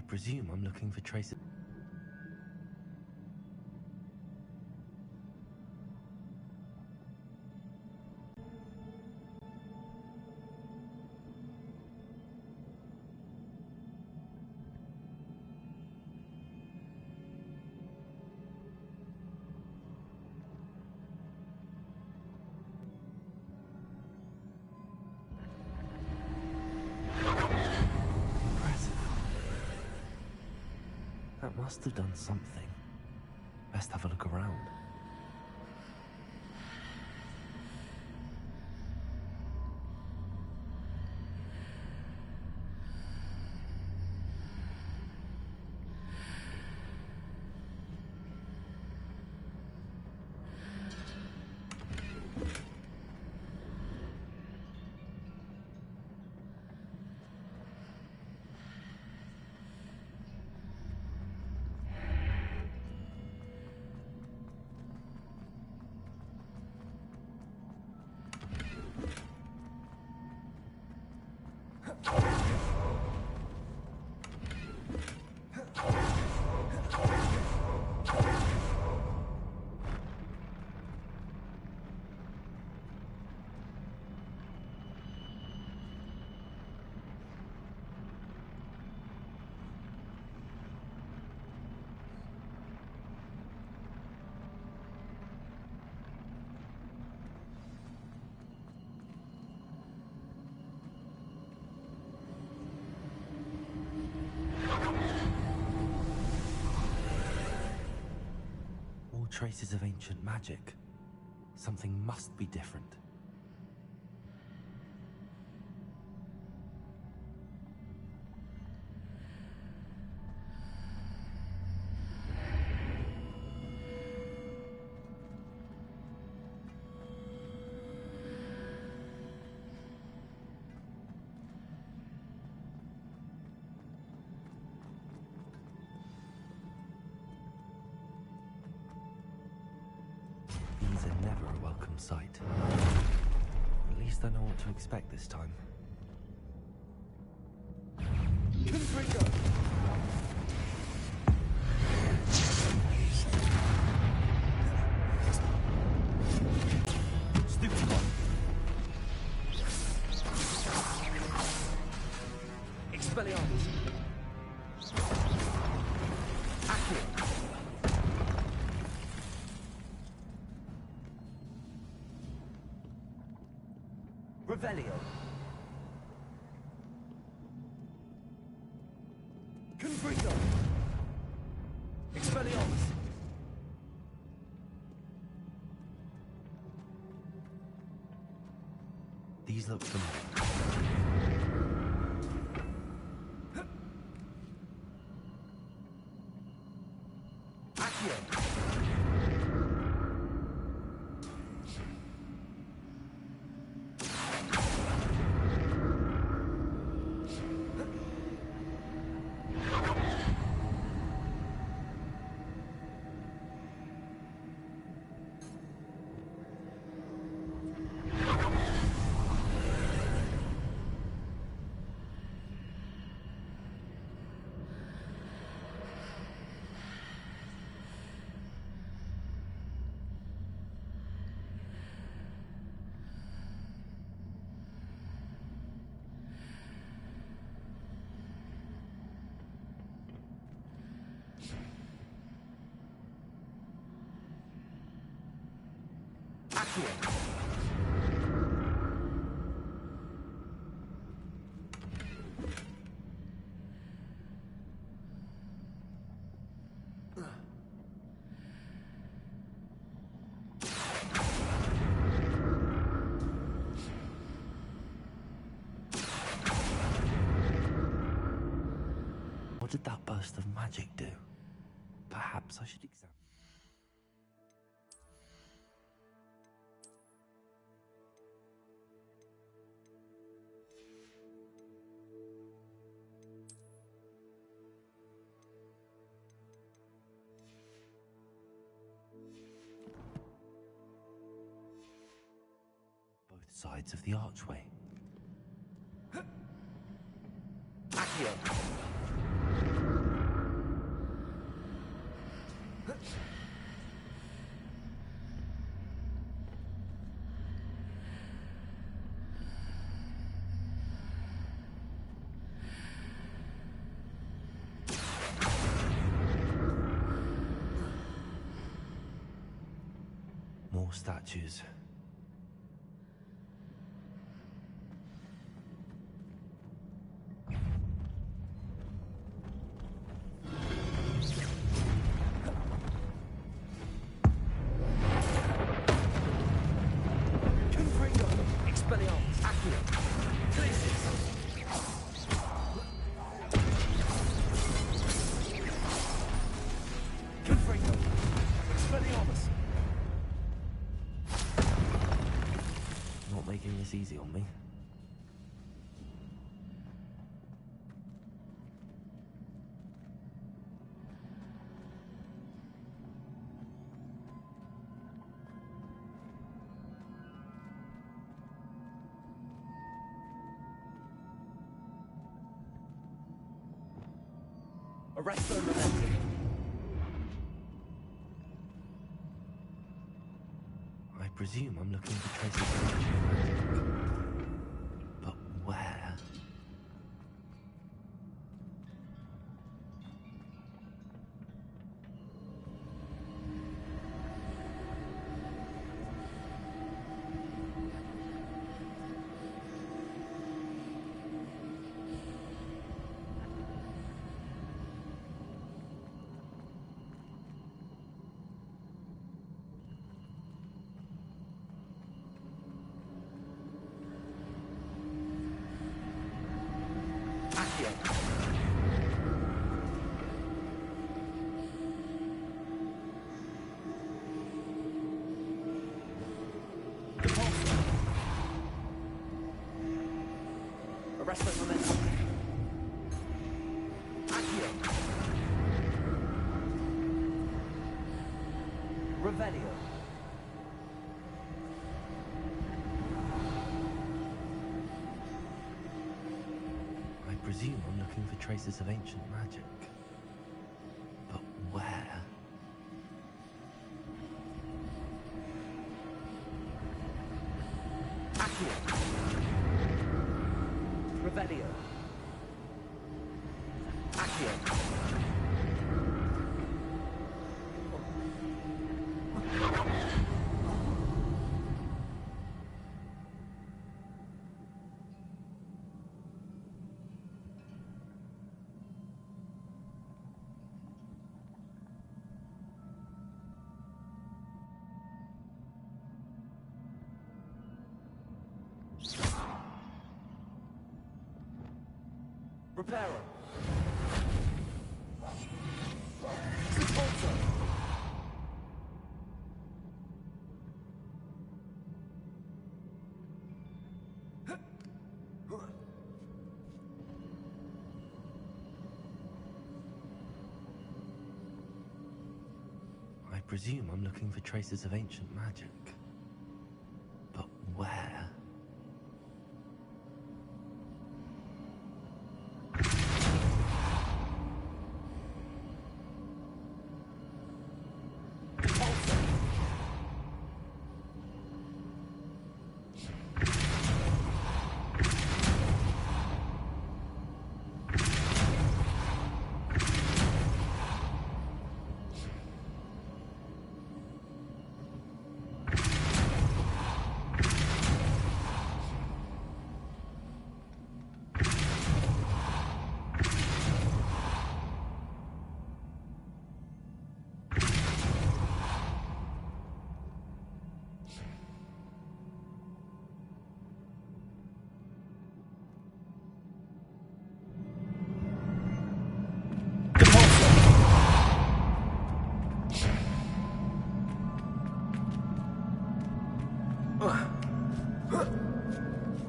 presume I'm looking for traces. That must have done something. Best have a look around. Traces of ancient magic. Something must be different. These are never a welcome sight. At least I know what to expect this time. Stupid one. Expelliarmus. Revelio. Confrito. Expelliarmus. These look familiar. Accio. What did that burst of magic do? Perhaps I should examine. Both sides of the archway. Accio. More statues. Not making this easy on me. Arrest them, Momentum. I presume I'm looking for traces of ancient magic. But where? Arrest them, Momentum. Accio. Revelio. I presume I'm looking for traces of ancient magic. But where? Accio. Revelio. Accio. Reparo. Sepulchre. I presume I'm looking for traces of ancient magic. But where?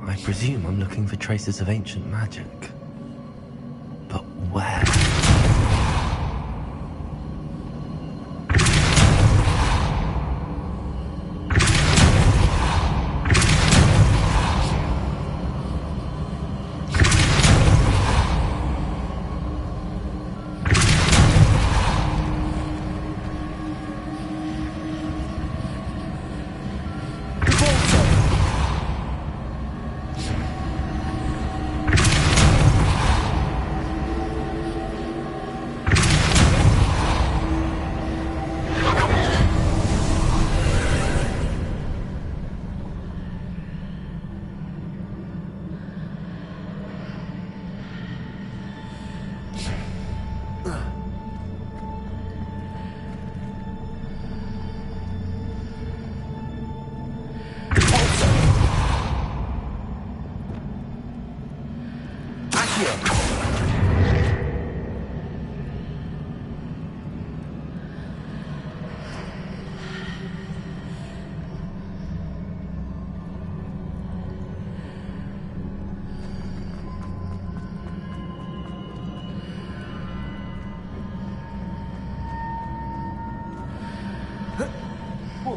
I presume I'm looking for traces of ancient magic. But where? What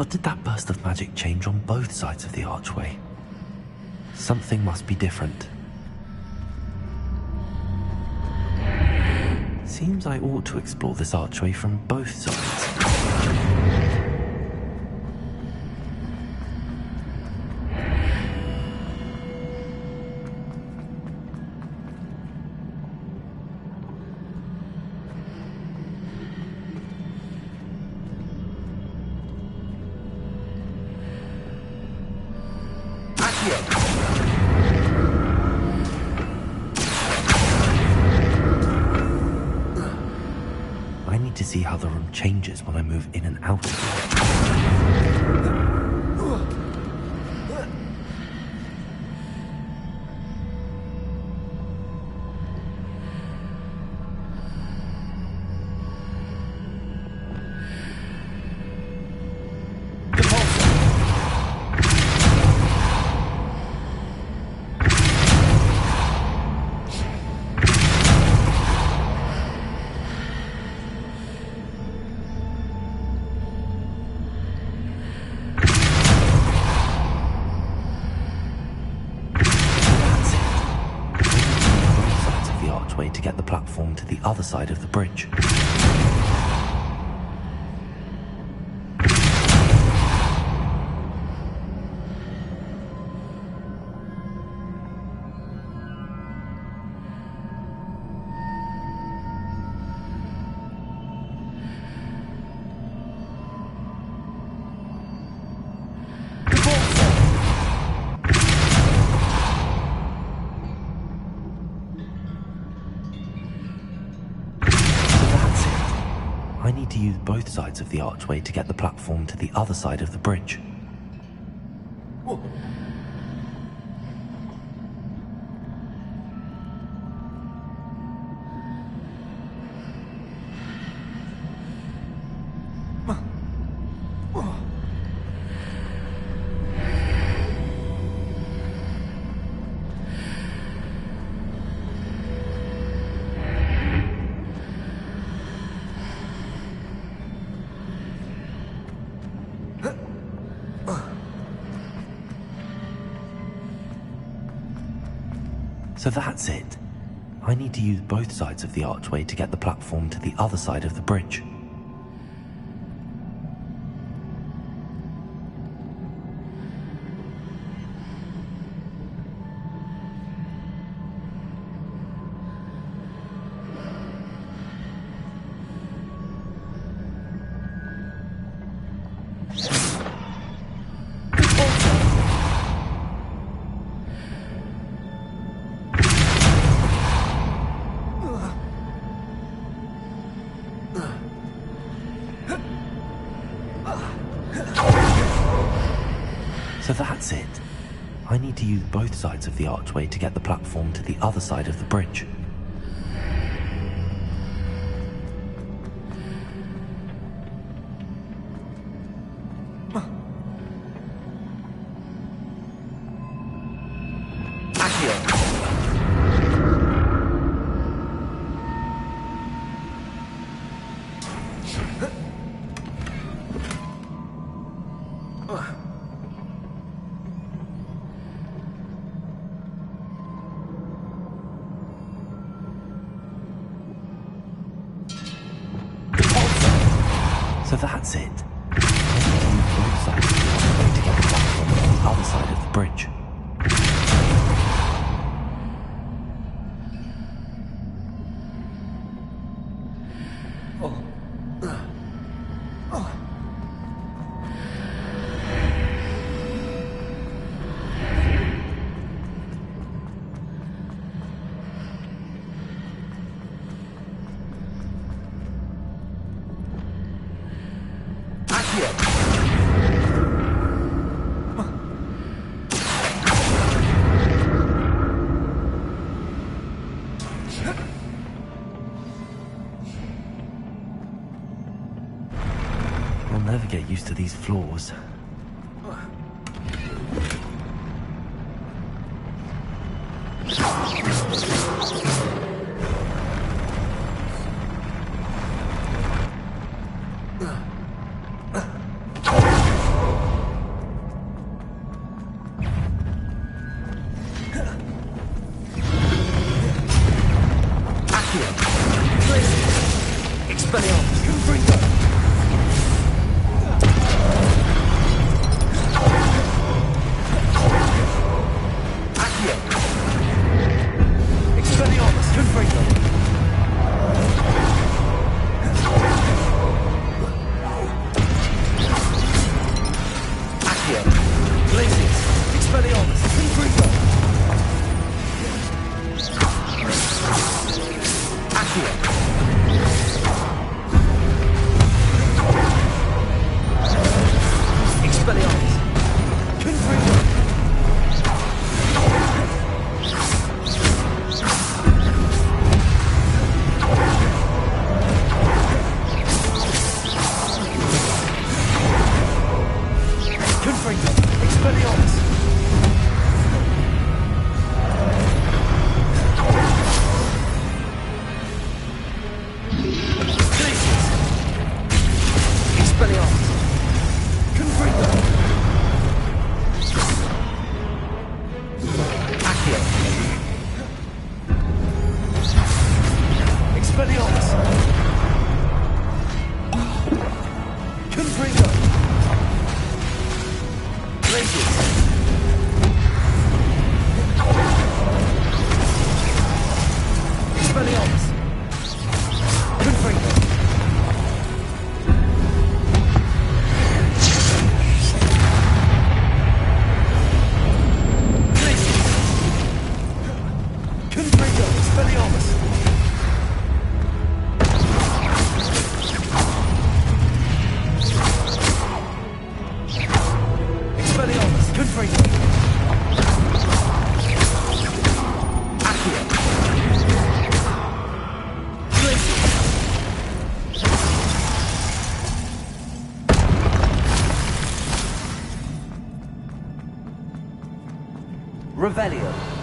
did that burst of magic change on both sides of the archway? Something must be different. Seems I ought to explore this archway from both sides. I need to see how the room changes when I move in and out of it. To get the platform to the other side of the bridge. I need to use both sides of the archway to get the platform to the other side of the bridge. So that's it. I need to use both sides of the archway to get the platform to the other side of the bridge. So that's it. I need to use both sides of the archway to get the platform to the other side of the bridge. So that's it. I need to use both sides of the archway to get the platform to the other side of the bridge. used to these floors. Revelio.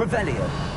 Revelio.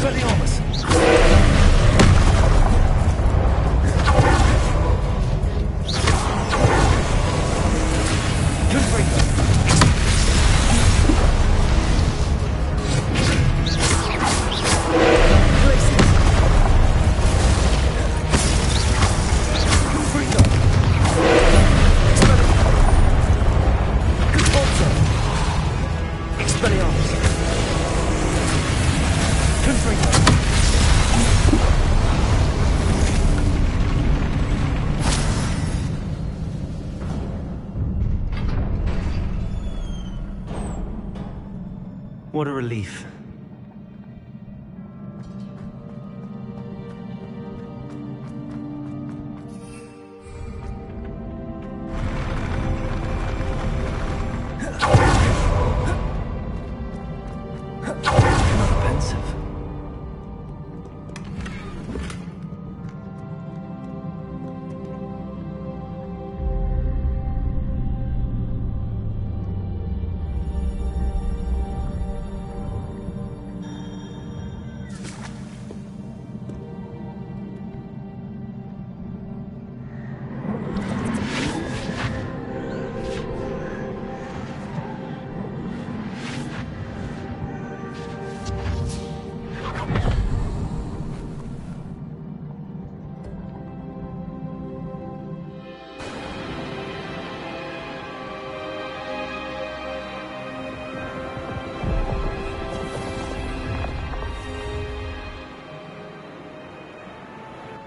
Expelliarmus! Confringo! What a relief. Another pensive.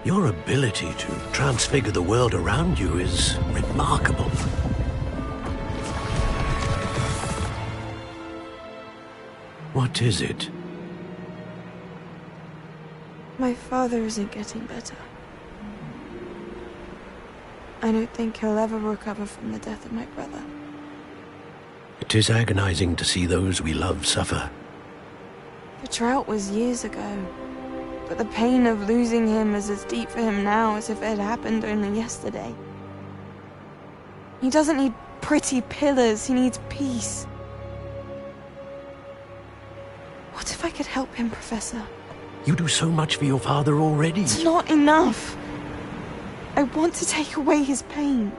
Your ability to transfigure the world around you is remarkable. What is it? My father isn't getting better. I don't think he'll ever recover from the death of my brother. It is agonizing to see those we love suffer. The drought was years ago, but the pain of losing him is as deep for him now as if it had happened only yesterday. He doesn't need pretty pillars, he needs peace. What if I could help him, Professor? You do so much for your father already. It's not enough. I want to take away his pain.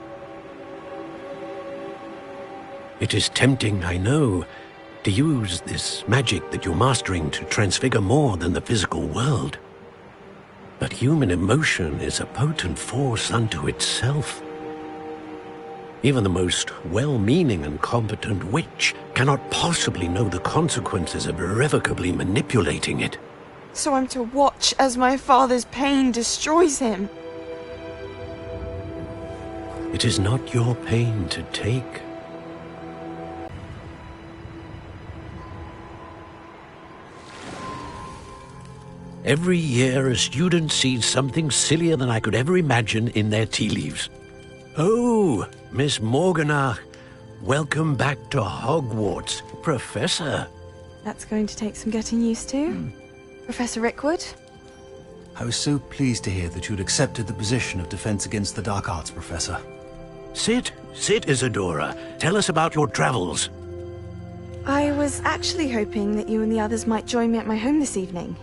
It is tempting, I know, to use this magic that you're mastering to transfigure more than the physical world. But human emotion is a potent force unto itself. Even the most well-meaning and competent witch cannot possibly know the consequences of irrevocably manipulating it. So I'm to watch as my father's pain destroys him. It is not your pain to take. Every year, a student sees something sillier than I could ever imagine in their tea leaves. Oh, Miss Morganach, welcome back to Hogwarts, Professor. That's going to take some getting used to. Professor Rickwood? I was so pleased to hear that you'd accepted the position of Defense Against the Dark Arts, Professor. Sit, Isadora. Tell us about your travels. I was actually hoping that you and the others might join me at my home this evening.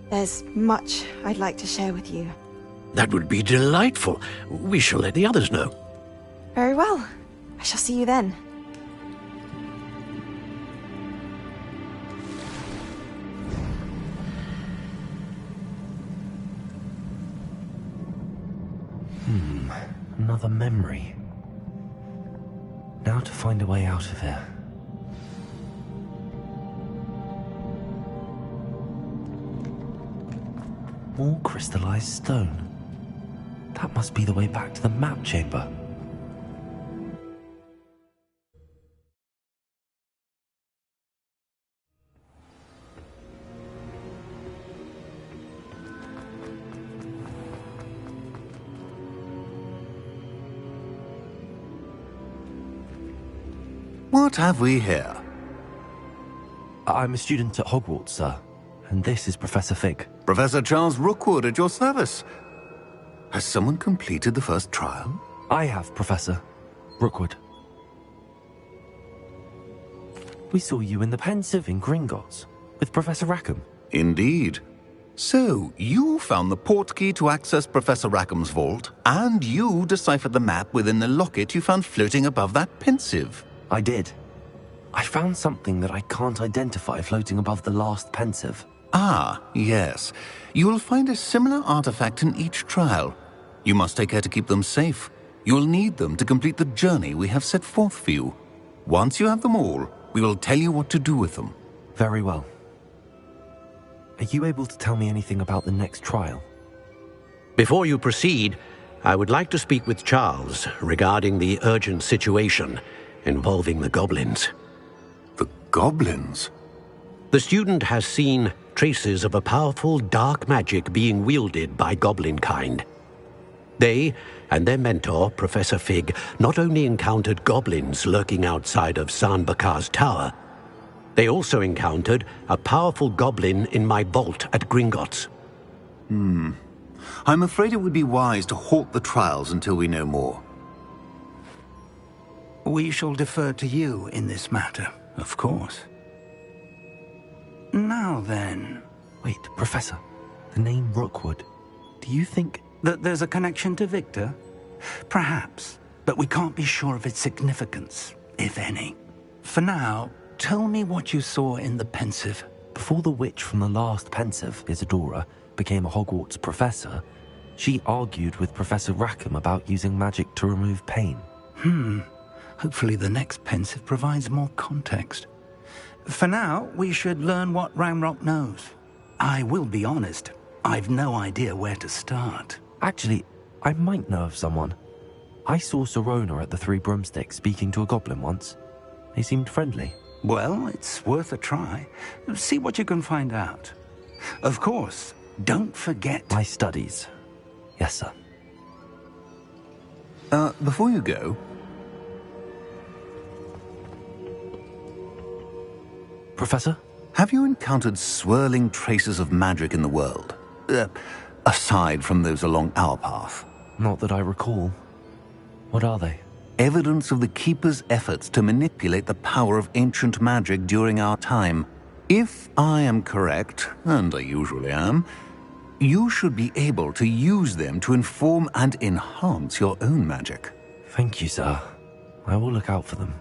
There's much I'd like to share with you. That would be delightful. We shall let the others know. Very well. I shall see you then. Another memory. Now to find a way out of here. More crystallized stone. That must be the way back to the map chamber. What have we here? I'm a student at Hogwarts, sir. And this is Professor Fig. Professor Charles Rookwood at your service. Has someone completed the first trial? I have, Professor Rookwood. We saw you in the Pensive in Gringotts with Professor Rackham. Indeed. So, you found the port key to access Professor Rackham's vault, and you deciphered the map within the locket you found floating above that pensive. I did. I found something that I can't identify floating above the last pensive. Ah, yes. You will find a similar artifact in each trial. You must take care to keep them safe. You will need them to complete the journey we have set forth for you. Once you have them all, we will tell you what to do with them. Very well. Are you able to tell me anything about the next trial? Before you proceed, I would like to speak with Charles regarding the urgent situation involving the goblins. The goblins? The student has seen traces of a powerful dark magic being wielded by goblin kind. They and their mentor, Professor Fig, not only encountered goblins lurking outside of San Bakar's tower, they also encountered a powerful goblin in my vault at Gringotts. I'm afraid it would be wise to halt the trials until we know more. We shall defer to you in this matter, of course. Now then... Wait, Professor. The name Rookwood. Do you think... that there's a connection to Victor? Perhaps, but we can't be sure of its significance, if any. For now, tell me what you saw in the pensive. Before the witch from the last pensive, Isadora, became a Hogwarts professor, she argued with Professor Rackham about using magic to remove pain. Hopefully the next pensive provides more context. For now, we should learn what Ramrock knows. I will be honest, I've no idea where to start. Actually, I might know of someone. I saw Sirona at the Three Broomsticks speaking to a goblin once. They seemed friendly. Well, it's worth a try. See what you can find out. Of course, don't forget... My studies. Yes, sir. Before you go... Professor? Have you encountered swirling traces of magic in the world? Aside from those along our path? Not that I recall. What are they? Evidence of the Keeper's efforts to manipulate the power of ancient magic during our time. If I am correct, and I usually am, you should be able to use them to inform and enhance your own magic. Thank you, sir. I will look out for them.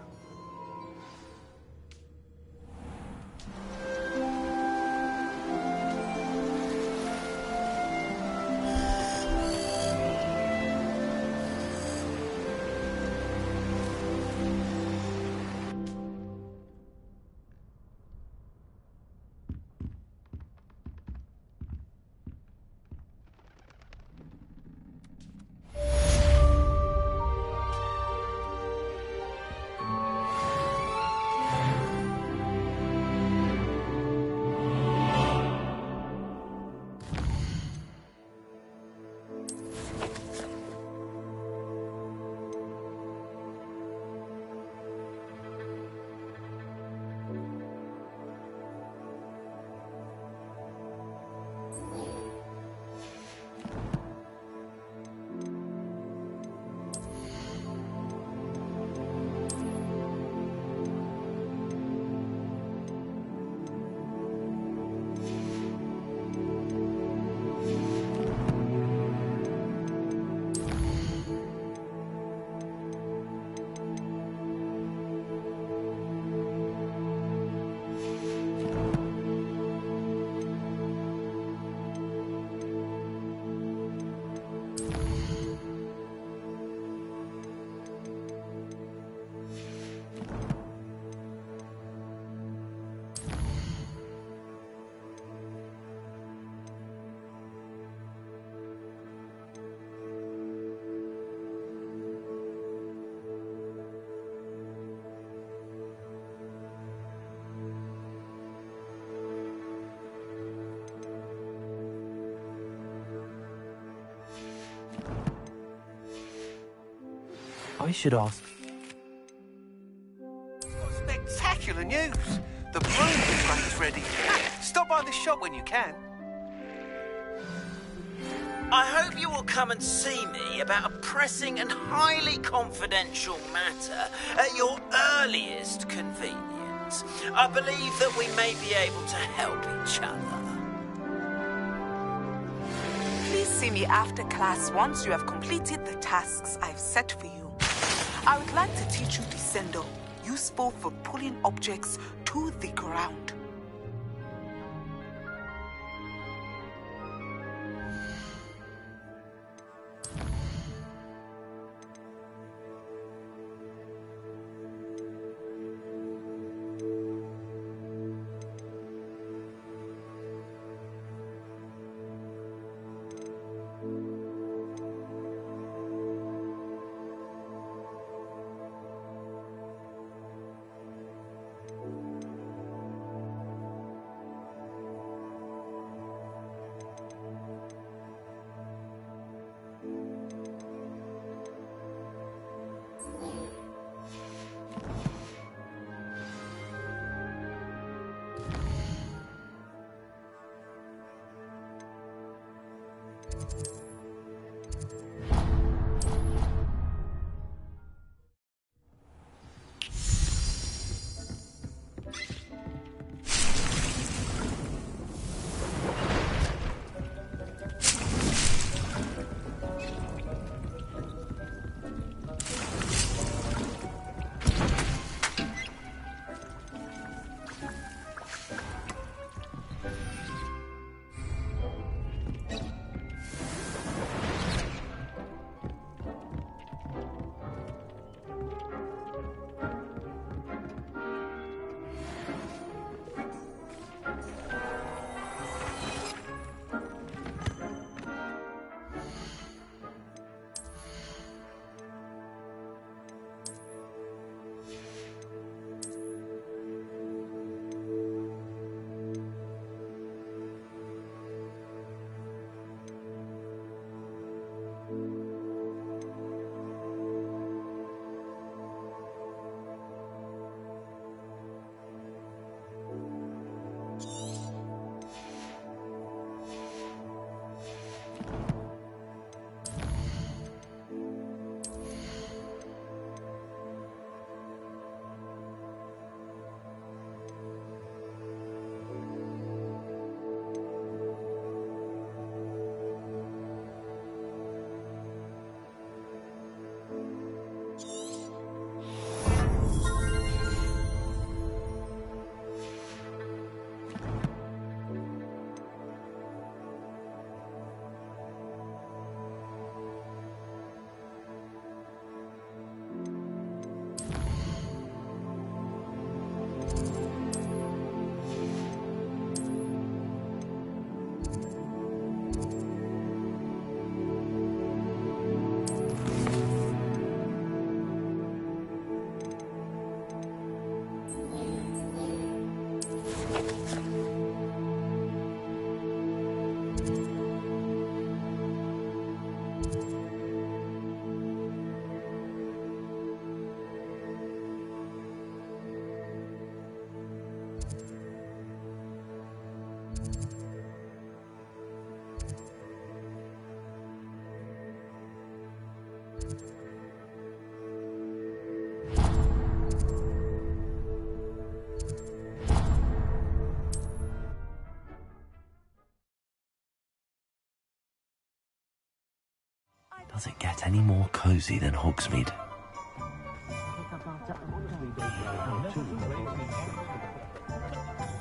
I should ask... Spectacular news! The broom is ready. Stop by the shop when you can. I hope you will come and see me about a pressing and highly confidential matter at your earliest convenience. I believe that we may be able to help each other. see me after class once you have completed the tasks I've set for you. I would like to teach you Descendo, useful for pulling objects to the ground. Does it get any more cozy than Hogsmeade?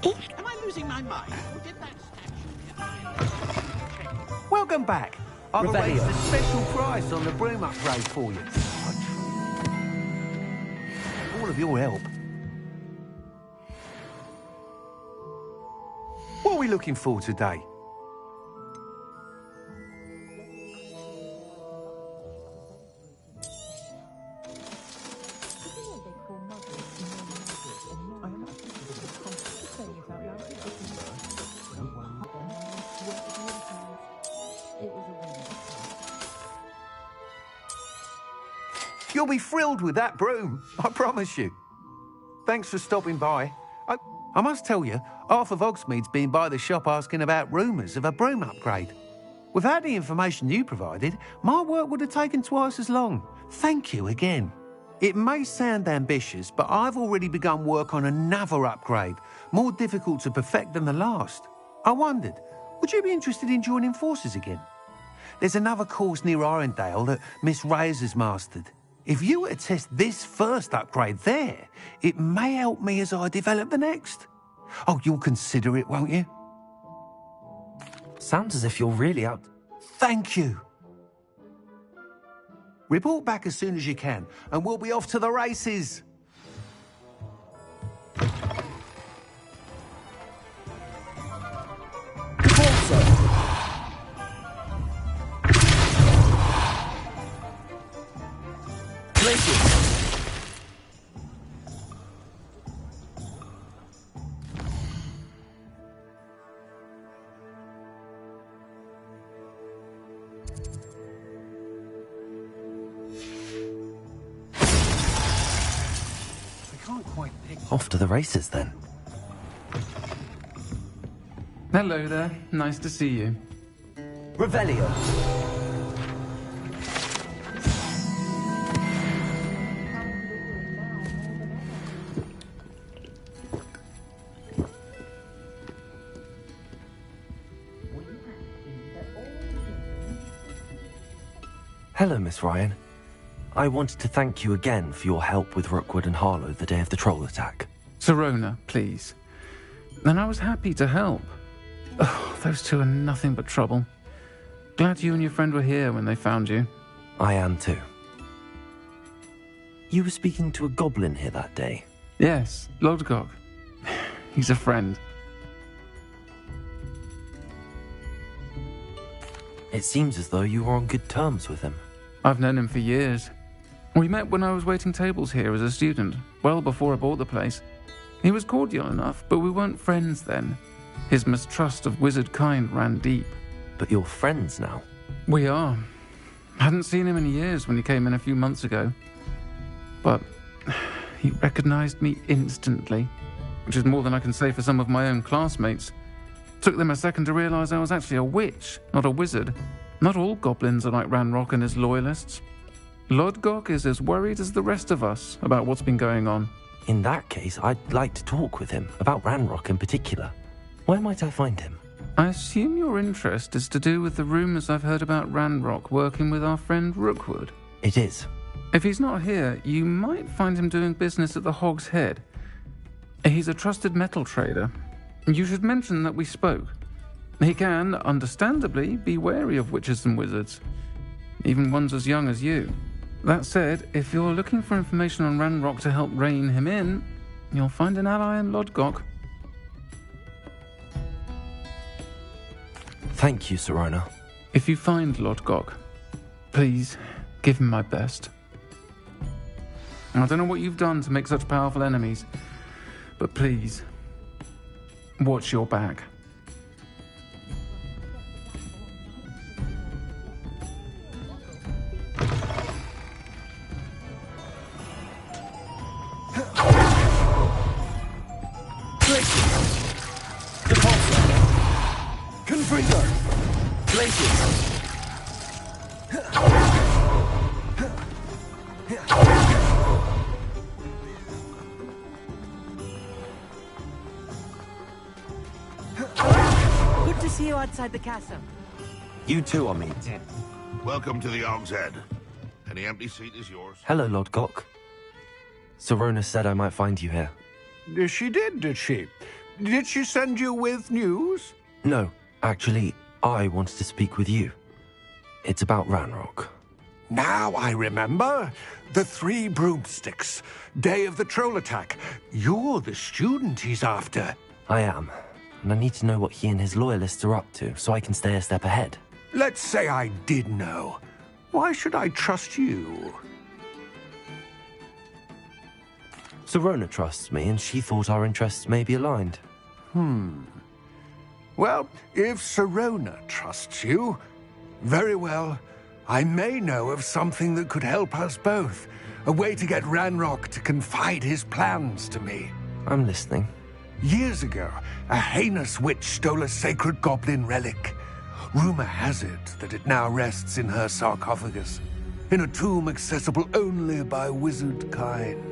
Am I losing my mind? Did that statue... Welcome back. I've arranged a special price on the broom upgrade for you. All of your help. What are we looking for today? You'll be thrilled with that broom, I promise you. Thanks for stopping by. I must tell you, half of Hogsmeade's been by the shop asking about rumours of a broom upgrade. Without the information you provided, my work would have taken twice as long. Thank you again. It may sound ambitious, but I've already begun work on another upgrade, more difficult to perfect than the last. I wondered, would you be interested in joining forces again? There's another course near Arendale that Miss Reyes has mastered. If you were to test this first upgrade there, it may help me as I develop the next. Oh, you'll consider it, won't you? Sounds as if you're really out. Thank you. Report back as soon as you can, and we'll be off to the races. Off to the races, then. Hello there. Nice to see you. Revelio. Hello, Miss Ryan. I wanted to thank you again for your help with Rookwood and Harlow the day of the troll attack. Sirona, please. And I was happy to help. Oh, those two are nothing but trouble. Glad you and your friend were here when they found you. I am too. You were speaking to a goblin here that day? Yes, Lodgok. He's a friend. It seems as though you were on good terms with him. I've known him for years. We met when I was waiting tables here as a student, well before I bought the place. He was cordial enough, but we weren't friends then. His mistrust of wizard kind ran deep. But you're friends now? We are. Hadn't seen him in years when he came in a few months ago. But he recognized me instantly, which is more than I can say for some of my own classmates. Took them a second to realize I was actually a witch, not a wizard. Not all goblins are like Ranrock and his loyalists. Lodgok is as worried as the rest of us about what's been going on. In that case, I'd like to talk with him, about Ranrock in particular. Where might I find him? I assume your interest is to do with the rumours I've heard about Ranrock working with our friend Rookwood. It is. If he's not here, you might find him doing business at the Hog's Head. He's a trusted metal trader. You should mention that we spoke. He can, understandably, be wary of witches and wizards, even ones as young as you. That said, if you're looking for information on Ranrock to help rein him in, you'll find an ally in Lodgok. Thank you, Sirona. If you find Lodgok, please give him my best. I don't know what you've done to make such powerful enemies, but please, watch your back. Good to see you outside the castle. You too, Amit. Welcome to the Hog's Head. Any empty seat is yours. Hello, Lodgok. Sirona said I might find you here. She did she? Did she send you with news? No, actually, I wanted to speak with you. It's about Ranrock. Now I remember. The 3 broomsticks. Day of the troll attack. You're the student he's after. I am. And I need to know what he and his loyalists are up to, so I can stay a step ahead. Let's say I did know. Why should I trust you? Sirona trusts me, and she thought our interests may be aligned. Well, if Sirona trusts you, very well. I may know of something that could help us both. A way to get Ranrock to confide his plans to me. I'm listening. Years ago, a heinous witch stole a sacred goblin relic. Rumor has it that it now rests in her sarcophagus, in a tomb accessible only by wizard kind.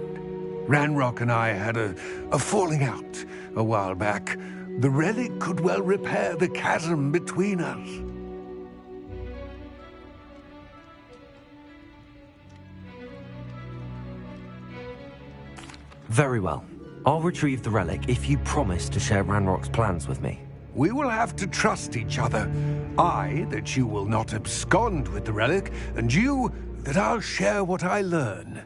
Ranrock and I had a falling out a while back. The relic could well repair the chasm between us. Very well. I'll retrieve the relic if you promise to share Ranrock's plans with me. We will have to trust each other. I, that you will not abscond with the relic, and you, that I'll share what I learn.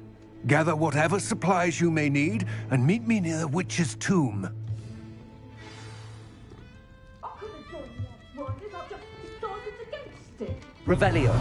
Gather whatever supplies you may need, and meet me near the witch's tomb. Revelio.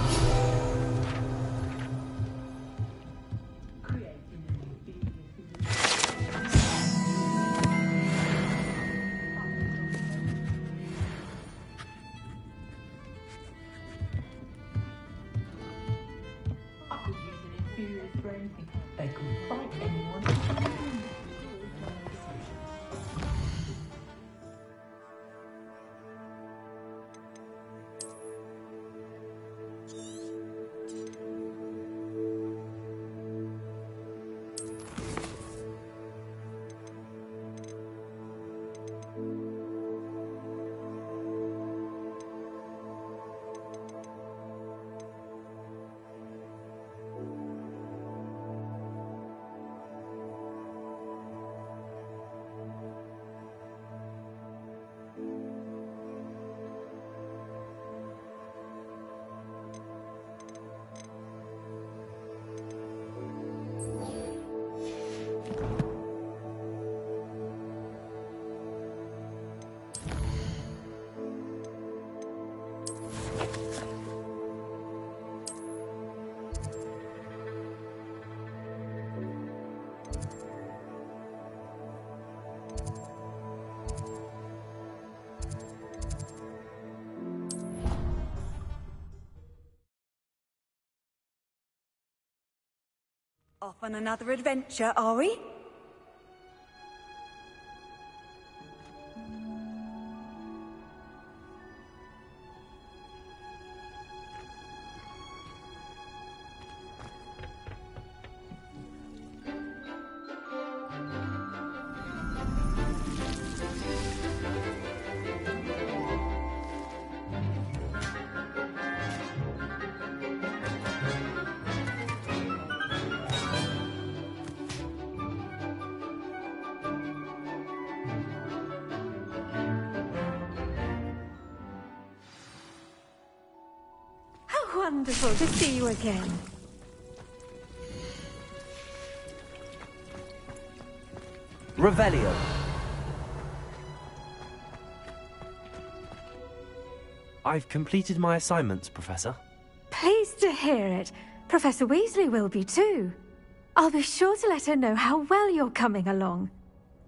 Off on another adventure, are we? Wonderful to see you again. Revelio. I've completed my assignments, Professor. Pleased to hear it. Professor Weasley will be too. I'll be sure to let her know how well you're coming along.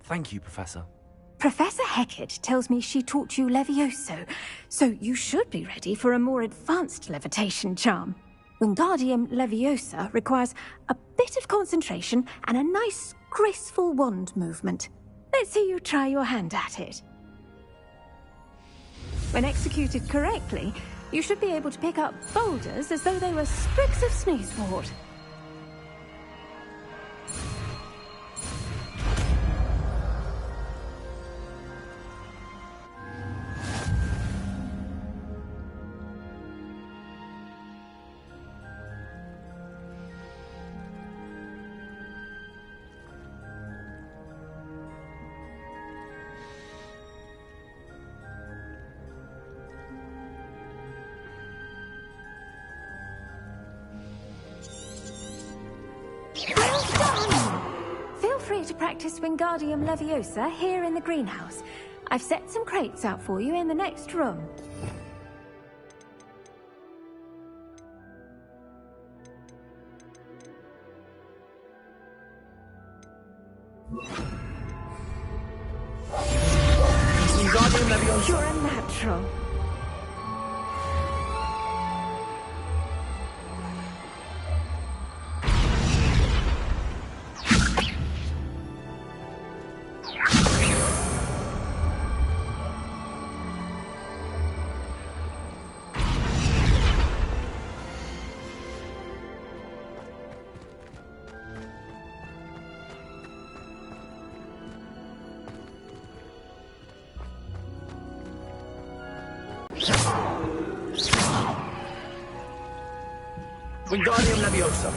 Thank you, Professor. Professor Hecat tells me she taught you Levioso, so you should be ready for a more advanced levitation charm. Wingardium Leviosa requires a bit of concentration and a nice, graceful wand movement. Let's see you try your hand at it. When executed correctly, you should be able to pick up boulders as though they were sprigs of sneezewort. To practice Wingardium Leviosa here in the greenhouse. I've set some crates out for you in the next room. Wingardium Leviosa. You're a natural. Wingardium Leviosa.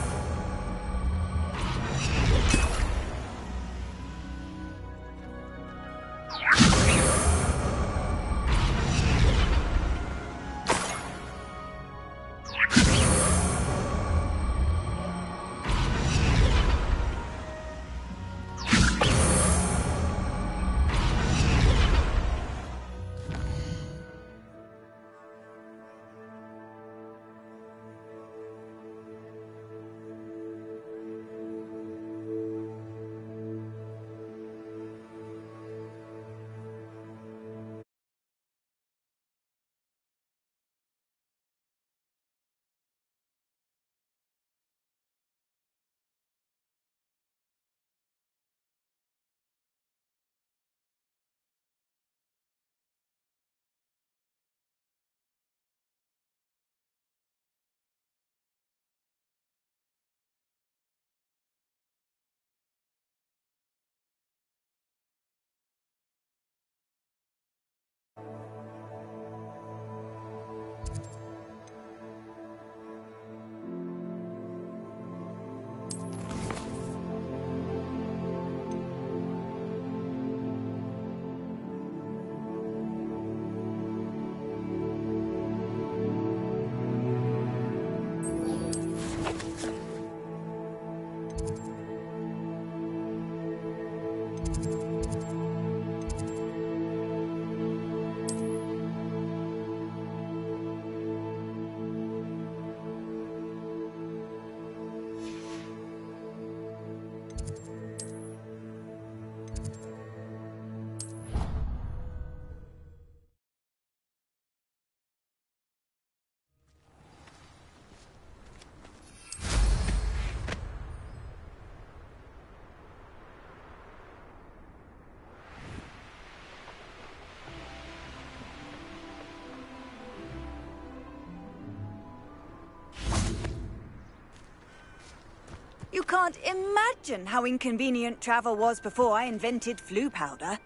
You can't imagine how inconvenient travel was before I invented flu powder.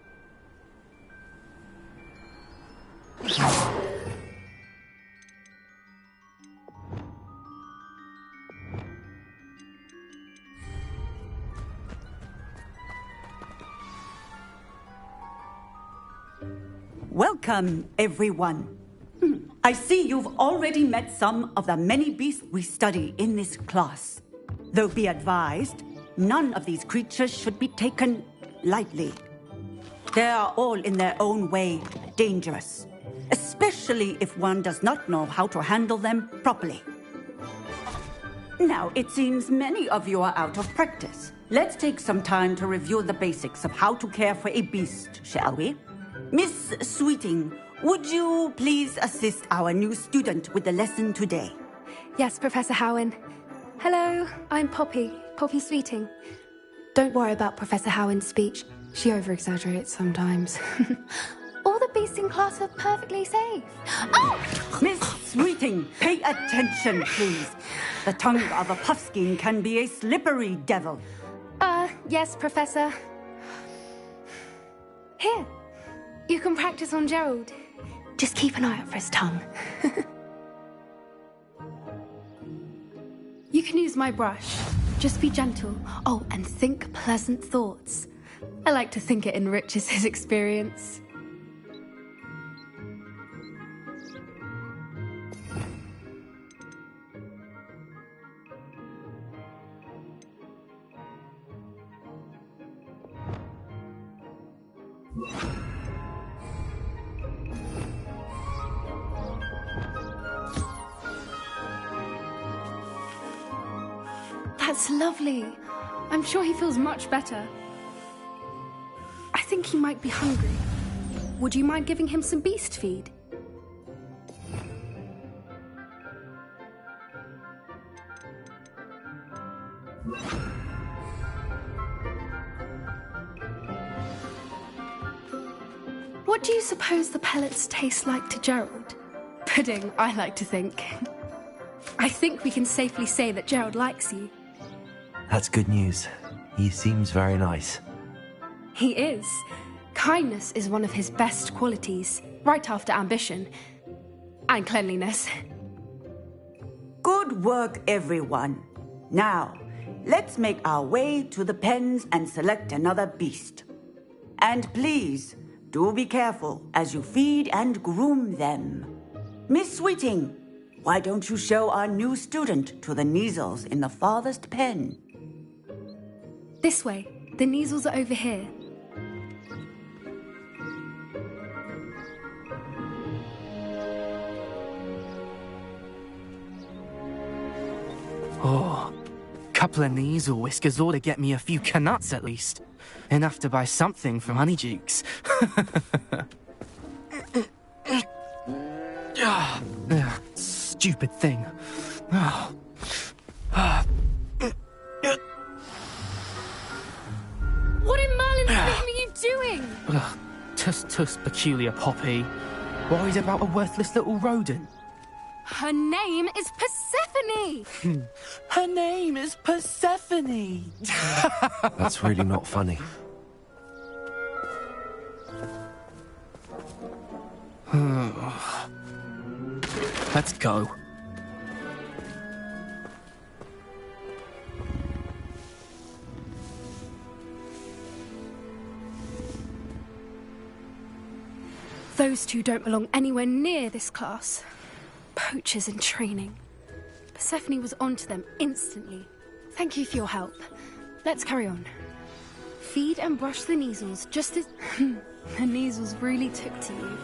Welcome, everyone. I see you've already met some of the many beasts we study in this class. Though be advised, none of these creatures should be taken lightly. They are all in their own way dangerous, especially if one does not know how to handle them properly. Now, it seems many of you are out of practice. Let's take some time to review the basics of how to care for a beast, shall we? Miss Sweeting, would you please assist our new student with the lesson today? Yes, Professor Howen. Hello, I'm Poppy Sweeting. Don't worry about Professor Howen's speech. She over-exaggerates sometimes. All the beasts in class are perfectly safe. Oh! Miss Sweeting, pay attention, please. The tongue of a puffskein can be a slippery devil. Yes, Professor. Here, you can practice on Gerald. Just keep an eye out for his tongue. You can use my brush. Just be gentle. Oh, and think pleasant thoughts. I like to think it enriches his experience. That's lovely. I'm sure he feels much better. I think he might be hungry. Would you mind giving him some beast feed? What do you suppose the pellets taste like to Gerald? Pudding, I like to think. I think we can safely say that Gerald likes you. That's good news. He seems very nice. He is. Kindness is one of his best qualities, right after ambition. And cleanliness. Good work, everyone. Now, let's make our way to the pens and select another beast. And please, do be careful as you feed and groom them. Miss Sweeting, why don't you show our new student to the Neasels in the farthest pen? This way. The Neasels are over here. Oh, couple of Neasel whiskers ought to get me a few canuts at least. Enough to buy something from Honeydukes. Stupid thing. What in Merlin's name are you doing? Tuss, peculiar Poppy. Worried about a worthless little rodent? Her name is Persephone! Her name is Persephone! That's really not funny. Let's go. Those two don't belong anywhere near this class. Poachers in training. Persephone was onto them instantly. Thank you for your help. Let's carry on. Feed and brush the Neasels just as... the Neasels really took to you.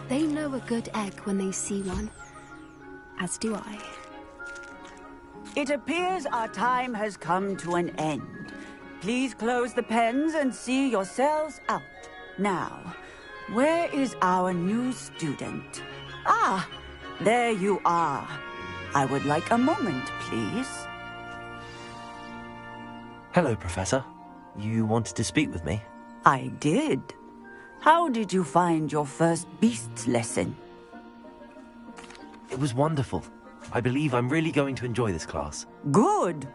They know a good egg when they see one. As do I. It appears our time has come to an end. Please close the pens and see yourselves out. Now, where is our new student? Ah, there you are. I would like a moment, please. Hello, Professor. You wanted to speak with me? I did. How did you find your first beasts lesson? It was wonderful. I believe I'm really going to enjoy this class. Good.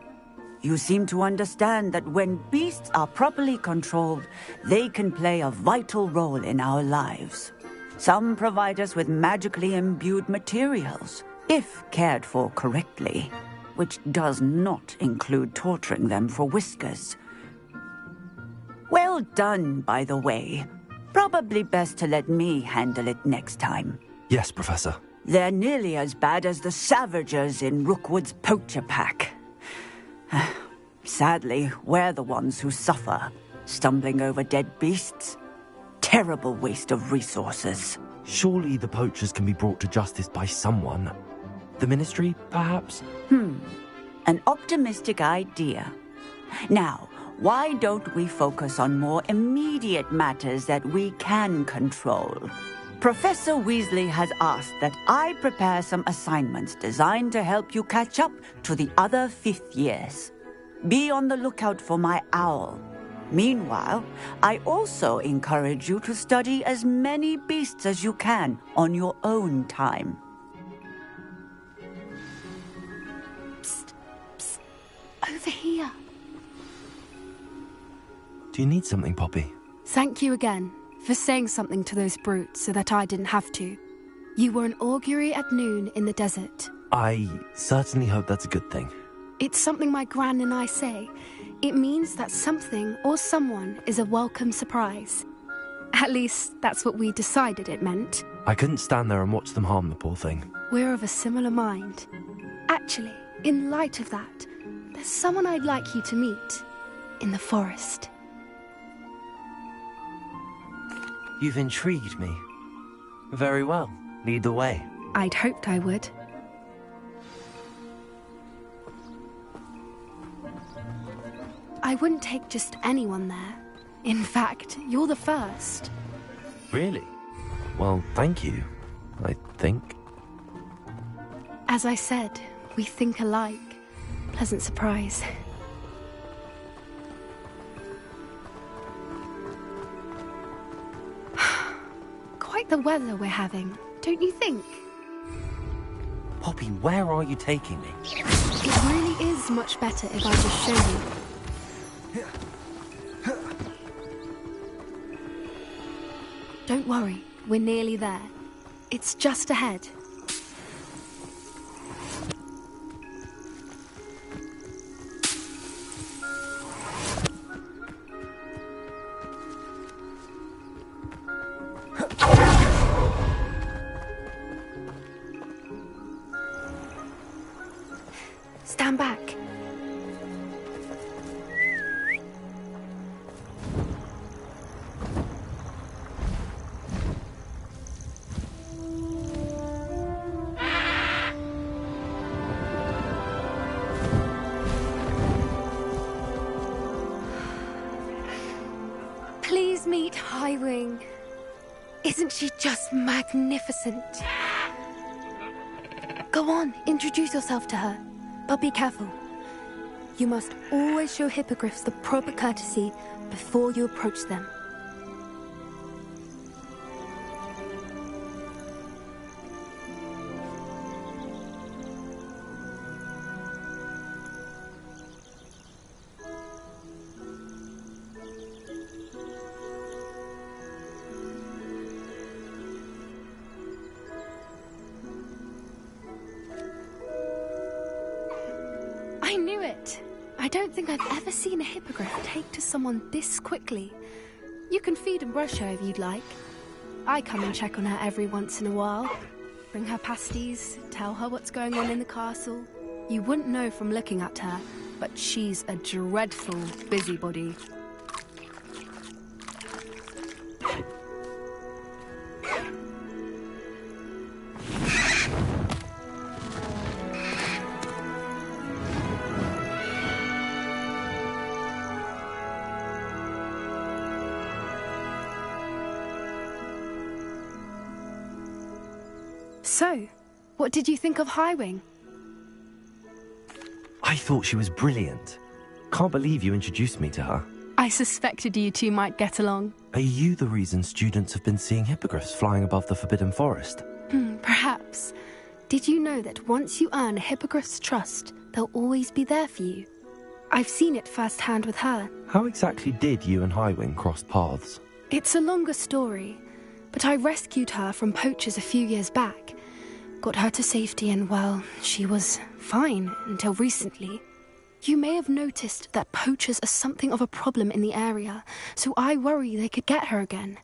you seem to understand that when beasts are properly controlled, they can play a vital role in our lives. Some provide us with magically imbued materials, if cared for correctly, which does not include torturing them for whiskers. Well done, by the way. Probably best to let me handle it next time. Yes, Professor. They're nearly as bad as the Savagers in Rookwood's poacher pack. Sadly, we're the ones who suffer, stumbling over dead beasts. Terrible waste of resources. Surely the poachers can be brought to justice by someone. The Ministry, perhaps? An optimistic idea. Now, why don't we focus on more immediate matters that we can control? Professor Weasley has asked that I prepare some assignments designed to help you catch up to the other 5th years. Be on the lookout for my owl. Meanwhile, I also encourage you to study as many beasts as you can on your own time. Psst, psst. Over here. Do you need something, Poppy? Thank you again for saying something to those brutes so that I didn't have to. You were an augury at noon in the desert. I certainly hope that's a good thing. It's something my gran and I say. It means that something or someone is a welcome surprise. At least, that's what we decided it meant. I couldn't stand there and watch them harm the poor thing. We're of a similar mind. Actually, in light of that, there's someone I'd like you to meet in the forest. You've intrigued me. Very well. Lead the way. I'd hoped I would. I wouldn't take just anyone there. In fact, you're the first. Really? Well, thank you, I think. As I said, we think alike. Pleasant surprise. Quite the weather we're having, don't you think? Poppy, where are you taking me? It really is much better if I just show you. Don't worry, we're nearly there. It's just ahead. Stand back. Please meet Highwing. Isn't she just magnificent? Go on, introduce yourself to her. But be careful. You must always show hippogriffs the proper courtesy before you approach them. I knew it! I don't think I've ever seen a hippogriff take to someone this quickly. You can feed and brush her if you'd like. I come and check on her every once in a while. Bring her pasties, tell her what's going on in the castle. You wouldn't know from looking at her, but she's a dreadful busybody. So, what did you think of Highwing? I thought she was brilliant. Can't believe you introduced me to her. I suspected you two might get along. Are you the reason students have been seeing hippogriffs flying above the Forbidden Forest? Perhaps. Did you know that once you earn a hippogriff's trust, they'll always be there for you? I've seen it firsthand with her. How exactly did you and Highwing cross paths? It's a longer story, but I rescued her from poachers a few years back. Got her to safety and, well, she was fine until recently. You may have noticed that poachers are something of a problem in the area, so I worry they could get her again.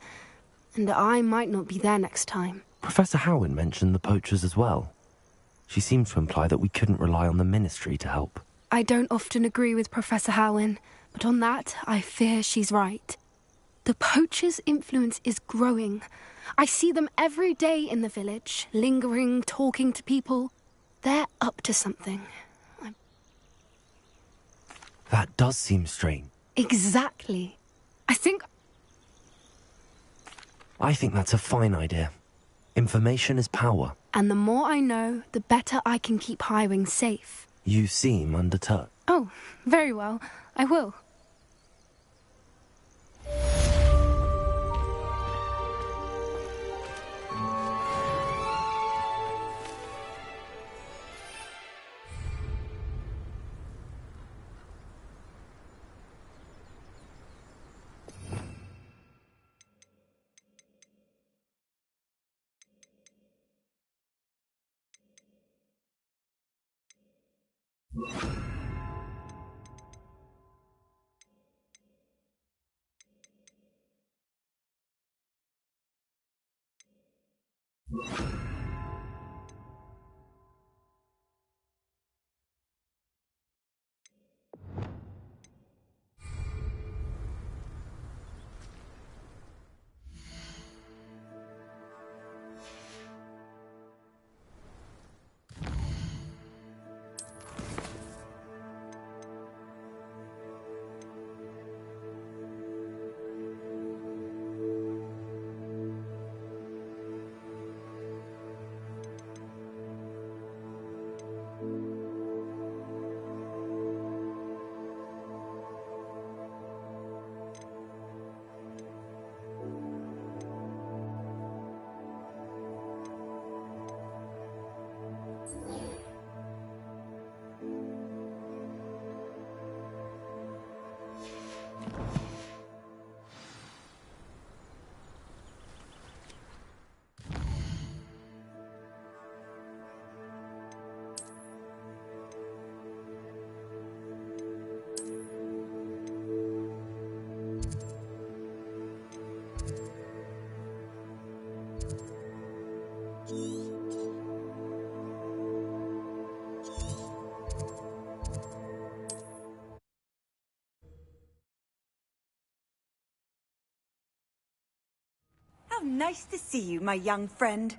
And I might not be there next time. Professor Howin mentioned the poachers as well. She seemed to imply that we couldn't rely on the Ministry to help. I don't often agree with Professor Howin, but on that, I fear she's right. The poachers' influence is growing. I see them every day in the village, lingering, talking to people. They're up to something. That does seem strange. Exactly. I think that's a fine idea. Information is power. And the more I know, the better I can keep Highwing safe. You seem undeterred. Oh, very well. I will. How nice to see you, my young friend.